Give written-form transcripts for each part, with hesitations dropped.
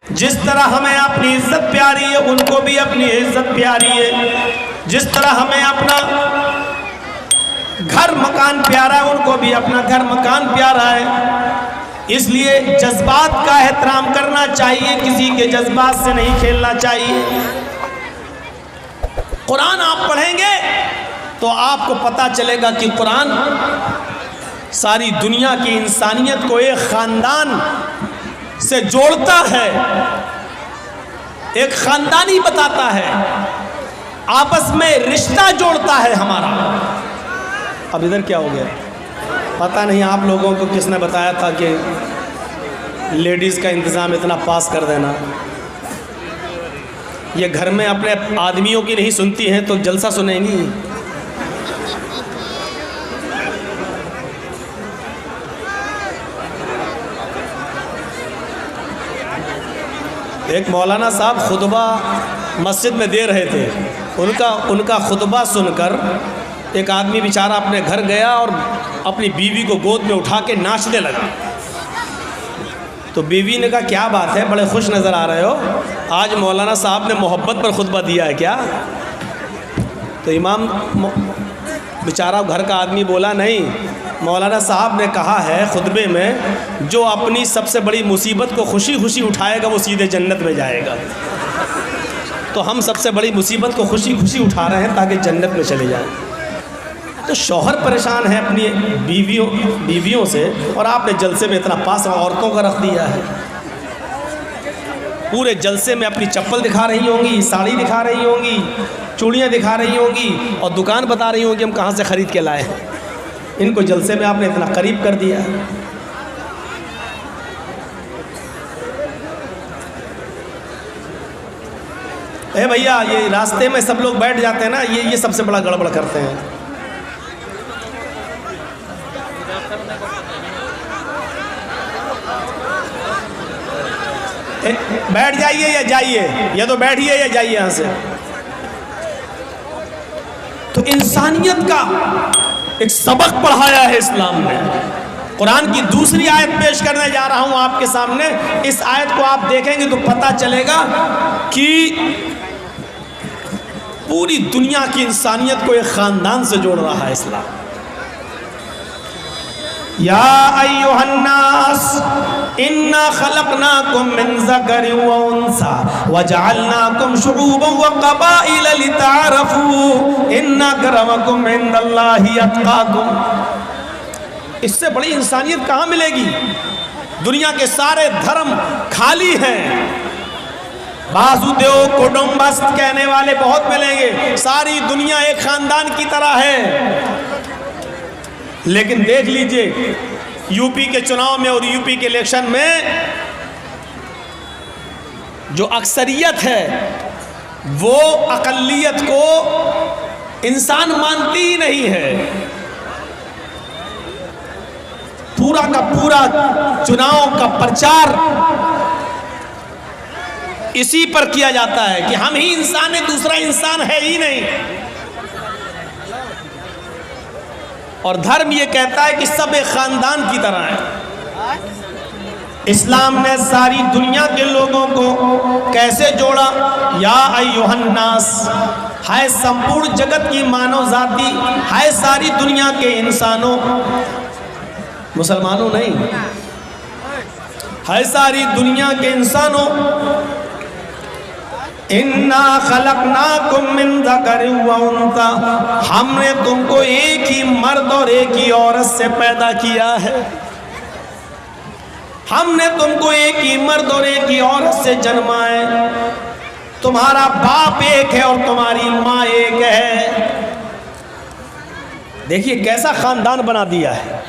جس طرح ہمیں اپنی عزت پیاری ہے ان کو بھی اپنی عزت پیاری ہے، جس طرح ہمیں اپنا گھر مکان پیارا ہے ان کو بھی اپنا گھر مکان پیارا ہے۔ اس لیے جذبات کا احترام کرنا چاہیے، کسی کے جذبات سے نہیں کھیلنا چاہیے۔ قرآن آپ پڑھیں گے تو آپ کو پتہ چلے گا کہ قرآن ساری دنیا کی انسانیت کو ایک خاندان سے جوڑتا ہے، ایک خاندانی بتاتا ہے، آپس میں رشتہ جوڑتا ہے ہمارا۔ اب ادھر کیا ہو گیا پتہ نہیں، آپ لوگوں کو کس نے بتایا تھا کہ لیڈیز کا انتظام اتنا پاس کر دینا؟ یہ گھر میں اپنے آدمیوں کی نہیں سنتی ہیں تو جلسہ سنیں گی؟ ایک مولانا صاحب خطبہ مسجد میں دے رہے تھے، ان کا خطبہ سن کر ایک آدمی بیچارہ اپنے گھر گیا اور اپنی بیوی کو گود میں اٹھا کے ناچنے لگا۔ تو بیوی نے کہا کیا بات ہے، بڑے خوش نظر آ رہے ہو، آج مولانا صاحب نے محبت پر خطبہ دیا ہے کیا؟ تو امام بیچارہ گھر کا آدمی بولا نہیں، مولانا صاحب نے کہا ہے خطبے میں جو اپنی سب سے بڑی مصیبت کو خوشی خوشی اٹھائے گا وہ سیدھے جنت میں جائے گا۔ تو ہم سب سے بڑی مصیبت کو خوشی خوشی اٹھا رہے ہیں تاکہ جنت میں چلے جائیں۔ تو شوہر پریشان ہے اپنی بیویوں سے، اور آپ نے جلسے میں اتنا پاس عورتوں کا رکھ دیا ہے۔ پورے جلسے میں اپنی چپل دکھا رہی ہوں گی، ساڑی دکھا رہی ہوں گی، چوڑیاں دکھا رہی ہوں گی، اور دکان بتا رہی ہوں گی ہم کہاں سے خرید کے لائے ہیں۔ ان کو جلسے میں آپ نے اتنا قریب کر دیا ہے۔ اے بھیا، یہ راستے میں سب لوگ بیٹھ جاتے ہیں نا، یہ سب سے بڑا گڑبڑ کرتے ہیں۔ بیٹھ جائیے یا جائیے، یا تو بیٹھیے یا جائیے یہاں سے۔ تو انسانیت کا ایک سبق پڑھایا ہے اسلام نے۔ قرآن کی دوسری آیت پیش کرنے جا رہا ہوں آپ کے سامنے۔ اس آیت کو آپ دیکھیں گے تو پتہ چلے گا کہ پوری دنیا کی انسانیت کو ایک خاندان سے جوڑ رہا ہے اسلام۔ یا ایھا الناس انا خلقناکم من ذکر و انثی وجعلناکم شعوبا وقبائل لتعارفوا ان اکرمکم عند اللہ اتقاکم۔ اس سے بڑی انسانیت کہاں ملے گی؟ دنیا کے سارے دھرم خالی ہیں، باسودیو کٹمبس کہنے والے بہت ملیں گے، ساری دنیا ایک خاندان کی طرح ہے۔ لیکن دیکھ لیجئے یو پی کے چناؤ میں اور یو پی کے الیکشن میں جو اکثریت ہے وہ اقلیت کو انسان مانتی ہی نہیں ہے۔ پورا کا پورا چناؤ کا پرچار اسی پر کیا جاتا ہے کہ ہم ہی انسان ہیں، دوسرا انسان ہے ہی نہیں۔ اور دھرم یہ کہتا ہے کہ سب ایک خاندان کی طرح ہیں۔ اسلام نے ساری دنیا کے لوگوں کو کیسے جوڑا؟ یا ایھا الناس، ہے سمپورن جگت کی مانو ذاتی، ہے ساری دنیا کے انسانوں، مسلمانوں نہیں، ہے ساری دنیا کے انسانوں۔ انا خلقناکم من ذکر و انثی، ہم نے تم کو ایک ہی مرد اور ایک ہی عورت سے پیدا کیا ہے۔ ہم نے تم کو ایک ہی مرد اور ایک ہی عورت سے جنما ہے۔ تمہارا باپ ایک ہے اور تمہاری ماں ایک ہے۔ دیکھیے کیسا خاندان بنا دیا ہے۔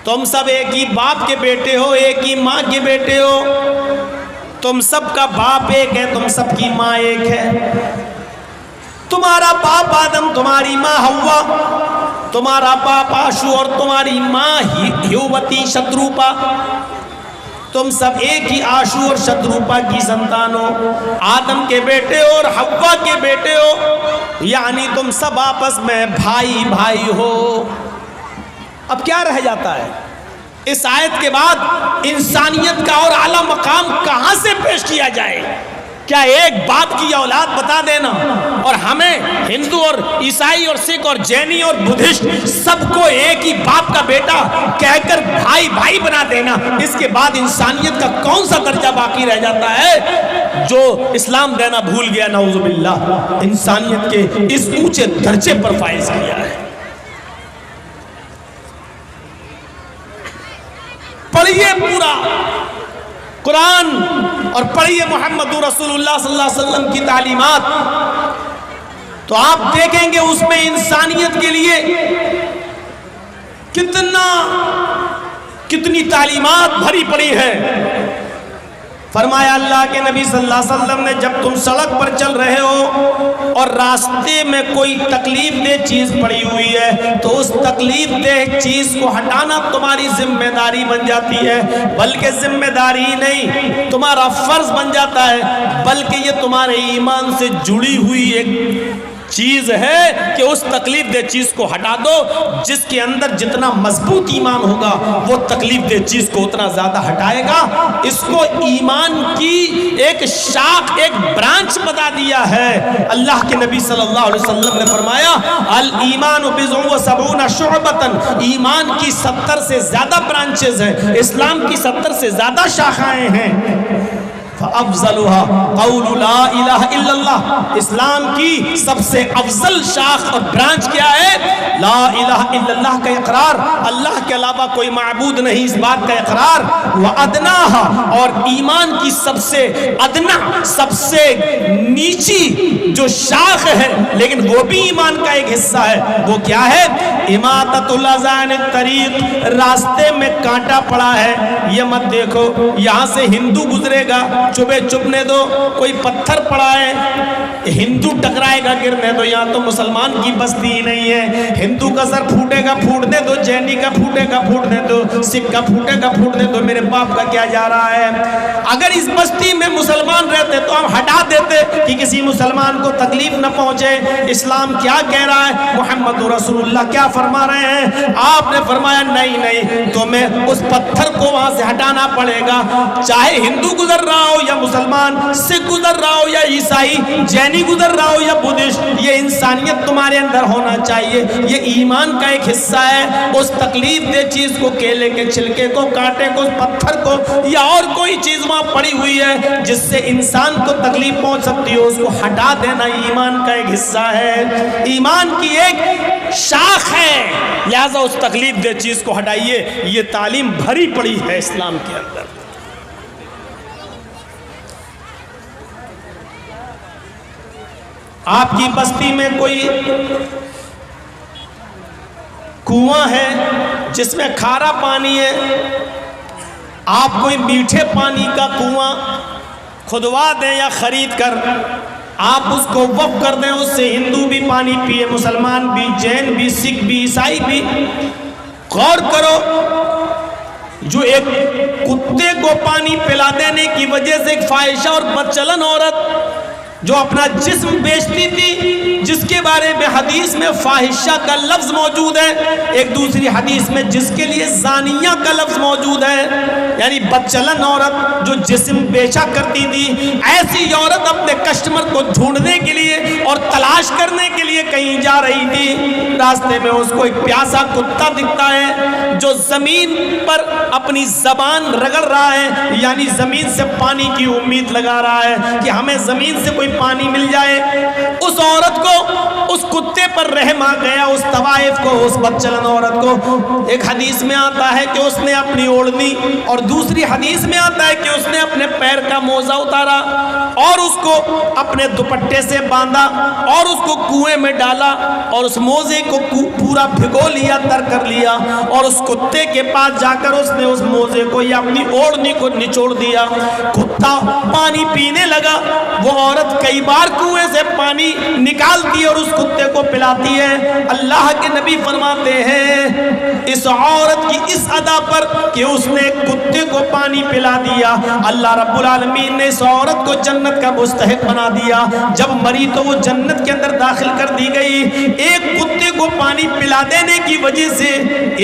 تم سب ایک ہی باپ کے بیٹے ہو، ایک ہی ماں کے بیٹے ہو، تم سب کا باپ ایک ہے، تم سب کی ماں ایک ہے۔ تمہارا باپ آدم، تمہاری ماں حوا، تمہارا باپ آشو اور تمہاری ماں ہیووتی شتروپا، تم سب ایک ہی آشو اور شتروپا کی سنتان ہو، آدم کے بیٹے ہو اور حوا کے بیٹے ہو، یعنی تم سب آپس میں بھائی بھائی ہو۔ اب کیا رہ جاتا ہے؟ اس آیت کے بعد انسانیت کا اور اعلیٰ مقام کہاں سے پیش کیا جائے؟ کیا ایک باپ کی اولاد بتا دینا اور ہمیں ہندو اور عیسائی اور سکھ اور جینی اور بدھسٹ سب کو ایک ہی باپ کا بیٹا کہہ کر بھائی بھائی بنا دینا، اس کے بعد انسانیت کا کون سا درجہ باقی رہ جاتا ہے جو اسلام دینا بھول گیا؟ نعوذ باللہ، انسانیت کے اس اونچے درجے پر فائز کیا ہے۔ پڑھیے پورا قرآن اور پڑھیے محمد رسول اللہ صلی اللہ علیہ وسلم کی تعلیمات، تو آپ دیکھیں گے اس میں انسانیت کے لیے کتنی تعلیمات بھری پڑی ہے۔ فرمایا اللہ کے نبی صلی اللہ علیہ وسلم نے، جب تم سڑک پر چل رہے ہو اور راستے میں کوئی تکلیف دہ چیز پڑی ہوئی ہے تو اس تکلیف دہ چیز کو ہٹانا تمہاری ذمہ داری بن جاتی ہے، بلکہ ذمہ داری نہیں تمہارا فرض بن جاتا ہے، بلکہ یہ تمہارے ایمان سے جڑی ہوئی ایک چیز ہے کہ اس تکلیف دہ چیز کو ہٹا دو۔ جس کے اندر جتنا مضبوط ایمان ہوگا وہ تکلیف دہ چیز کو اتنا زیادہ ہٹائے گا۔ اس کو ایمان کی ایک شاخ، ایک برانچ بتا دیا ہے۔ اللہ کے نبی صلی اللہ علیہ وسلم نے فرمایا الایمان بضع و سبعون شعبۃ، ایمان کی 70 سے زیادہ برانچز ہیں، اسلام کی 70 سے زیادہ شاخائیں ہیں۔ فَأَفْضَلُهَا قَوْلُ لَا إِلَهَ إِلَّا اللَّهِ، اسلام کی سب سے افضل شاخ اور برانچ کیا ہے؟ لا الہ الا اللہ کا اقرار، اللہ کے علاوہ کوئی معبود نہیں، اس بات کا اقرار۔ وَأَدْنَاهَا، اور ایمان کی سب سے ادنا، سب سے نیچی جو شاخ ہے لیکن وہ بھی ایمان کا ایک حصہ ہے، وہ کیا ہے؟ اماطۃ الاذى عن الطریق، راستے میں کانٹا پڑا ہے، یہ مت دیکھو یہاں سے ہندو گزرے گا چبے چبنے دو، کوئی پتھر پڑا ہے ہندو ٹکرائے گا گرنے دو، یہاں تو مسلمان کی بستی ہی نہیں ہے، ہندو کا سر پھوٹے گا پھوٹنے دو، جینی کا پھوٹے گا پھوٹنے دو، سکھ کا پھوٹے گا پھوٹنے دو، میرے باپ کا کیا جا رہا ہے؟ اگر اس بستی میں مسلمان رہتے تو ہم ہٹا دیتے کہ کسی مسلمان کو تکلیف نہ پہنچے۔ اسلام کیا کہہ رہا ہے؟ محمد رسول اللہ کیا فرما رہے ہیں؟ آپ نے فرمایا نہیں، تمہیں اس پتھر کو وہاں سے ہٹانا پڑے گا، چاہے ہندو گزر رہا ہو یا مسلمان، سکھ گزر رہا ہو یا عیسائی، جینی گزر رہا ہو یا بدھسٹ، یہ انسانیت تمہارے اندر ہونا چاہیے، یہ ایمان کا ایک حصہ ہے۔ اس تکلیف دہ چیز کو، کیلے کے چھلکے کو، کانٹے کو، پتھر کو یا اور کوئی چیز وہاں پڑی ہوئی ہے جس سے انسان کو تکلیف پہنچ سکتی ہو، اس کو ہٹا دینا ایمان کا ایک حصہ ہے، ایمان کی ایک شاخ ہے، لہذا اس تکلیف دہ چیز کو ہٹائیے۔ یہ تعلیم بھری پڑی ہے اسلام کے اندر۔ آپ کی بستی میں کوئی کنواں ہے جس میں کھارا پانی ہے، آپ کوئی میٹھے پانی کا کنواں کھدوا دیں یا خرید کر آپ اس کو وقف کر دیں، اس سے ہندو بھی پانی پیے، مسلمان بھی، جین بھی، سکھ بھی، عیسائی بھی۔ غور کرو، جو ایک کتے کو پانی پلا دینے کی وجہ سے ایک فاحشہ اور بدچلن عورت جو اپنا جسم بیچتی تھی، جس کے بارے میں حدیث میں فاحشہ کا لفظ موجود ہے، ایک دوسری حدیث میں جس کے لیے زانیہ کا لفظ موجود ہے، یعنی بدچلن عورت جو جسم بیچا کرتی تھی، ایسی عورت اپنے کسٹمر کو ڈھونڈنے کے لیے اور تلاش کرنے کے لیے کہیں جا رہی تھی، راستے میں اس کو ایک پیاسا کتا دکھتا ہے جو زمین پر اپنی زبان رگڑ رہا ہے، یعنی زمین سے پانی کی امید لگا رہا ہے کہ ہمیں زمین سے کوئی پانی مل جائے۔ اس عورت کو، اس کتے پر رحم آ گیا، اس طوائف کو، اس بدچلن عورت کو۔ ایک حدیث میں آتا ہے کہ اس نے اپنی اوڑھنی، اور دوسری حدیث میں آتا ہے کہ اس نے اپنے پیر کا موزہ اتارا اور اس کو اپنے دوپٹے سے باندھا اور اس کو کنویں میں ڈالا اور اس موزے کو پورا بھگو لیا، تر کر لیا، اور اس کتے کے پاس جا کر اس نے اس موزے کو یا اپنی اوڑھنی کو نچوڑ دیا۔ کتا پانی پینے لگا، وہ عورت کئی بار کنویں سے پانی نکالتی اور اس کتے کو پلاتی ہے۔ اللہ کے نبی فرماتے ہیں اس عورت کی اس ادا پر کہ اس نے کتے کو پانی پلا دیا، اللہ رب العالمین نے اس عورت کو جنت کا مستحق بنا دیا۔ جب مری تو وہ جنت کے اندر داخل کر دی گئی۔ ایک کتے کو پانی پلا دینے کی وجہ سے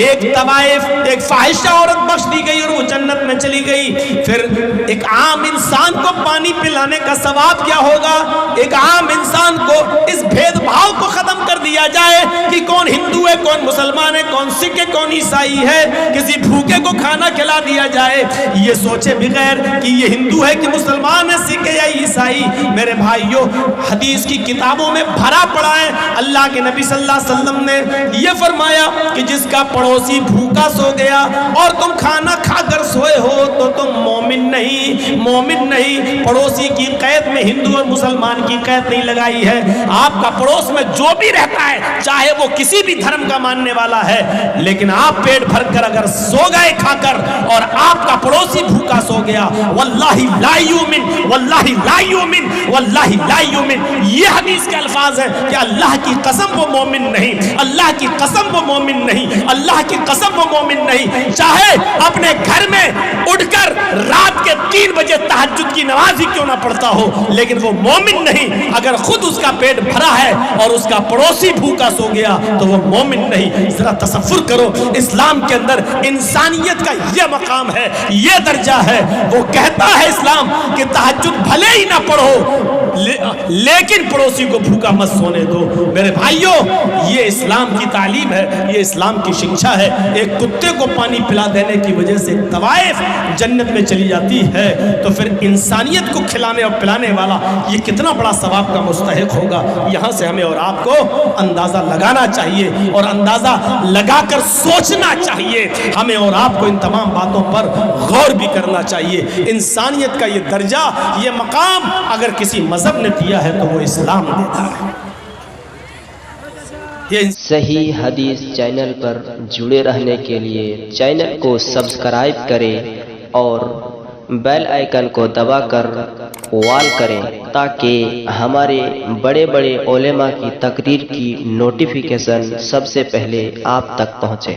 ایک طوائف، ایک فاحشہ عورت بخش دی گئی اور وہ جنت میں چلی گئی۔ پھر ایک عام انسان کو پانی پلانے کا ثواب کیا ہوگا؟ ایک عام انسان کو اس بھید بھاؤ کو ختم کر دیا جائے کہ کون ہندو ہے، کون مسلمان ہے، کون سکھ ہے، کون عیسائی ہے، کسی بھوکے کو کھانا کھلا دیا جائے، یہ سوچے بغیر کہ یہ ہندو ہے کہ مسلمان ہے، سکھ ہے یا عیسائی۔ میرے بھائیو، حدیث کی کتابوں میں بھرا پڑا ہے، اللہ کے نبی صلی اللہ علیہ وسلم نے یہ فرمایا کہ جس کا پڑوسی بھوکا سو گیا اور تم کھانا کھا کر سوئے ہو تو تم مومن نہیں، مومن نہیں۔ پڑوسی کی قید میں ہندو اور مسلمان کی قید نہیں لگائی ہے۔ آپ کا پڑوس میں جو بھی رہتا ہے، چاہے وہ کسی بھی دھرم کا ماننے والا ہے، لیکن آپ پیٹ بھر کر اگر سو گئے کھا کر اور آپ کا پڑوسی بھوکا سو گیا، واللہ لا یؤمن، واللہ لا یؤمن، واللہ لا یؤمن، یہ حدیث کے الفاظ ہیں کہ اللہ کی قسم وہ مومن نہیں، اللہ کی قسم وہ مومن نہیں، اللہ کی قسم وہ مومن نہیں۔ چاہے اپنے گھر میں اٹھ کر رات کے 3 بجے تہجد کی نماز ہی کیوں نہ پڑھتا ہو، لیکن وہ مومن نہیں۔ اگر خود اس کا پیٹ بھرا ہے اور اس کا پڑوسی بھوکا سو گیا تو وہ مومن نہیں۔ ذرا تصور کرو، اسلام کے اندر انسانیت کا یہ مقام ہے، یہ درجہ ہے۔ وہ کہتا ہے اسلام کہ تہجد بھلے ہی نہ پڑھو لیکن پڑوسی کو بھوکا مت سونے دو۔ میرے بھائیوں، یہ اسلام کی تعلیم ہے، یہ اسلام کی شکشا ہے۔ ایک کتے کو پانی پلا دینے کی وجہ سے طوائف جنت میں چلی جاتی ہے، تو پھر انسانیت کو کھلانے اور پلانے والا یہ کتنا بڑا ثواب کا مستحق ہوگا۔ یہاں سے ہمیں اور آپ کو اندازہ لگانا چاہیے اور اندازہ لگا کر سوچنا چاہیے۔ ہمیں اور آپ کو ان تمام باتوں پر غور بھی کرنا چاہیے۔ انسانیت کا یہ درجہ، یہ مقام اگر کسی مذہب نے دیا ہے تو وہ اسلام دیتا ہے۔ صحیح حدیث چینل پر جڑے رہنے کے لیے چینل کو سبسکرائب کریں اور بیل آئیکن کو دبا کر آل کریں تاکہ ہمارے بڑے بڑے علماء کی تقریر کی نوٹیفیکیشن سب سے پہلے آپ تک پہنچے۔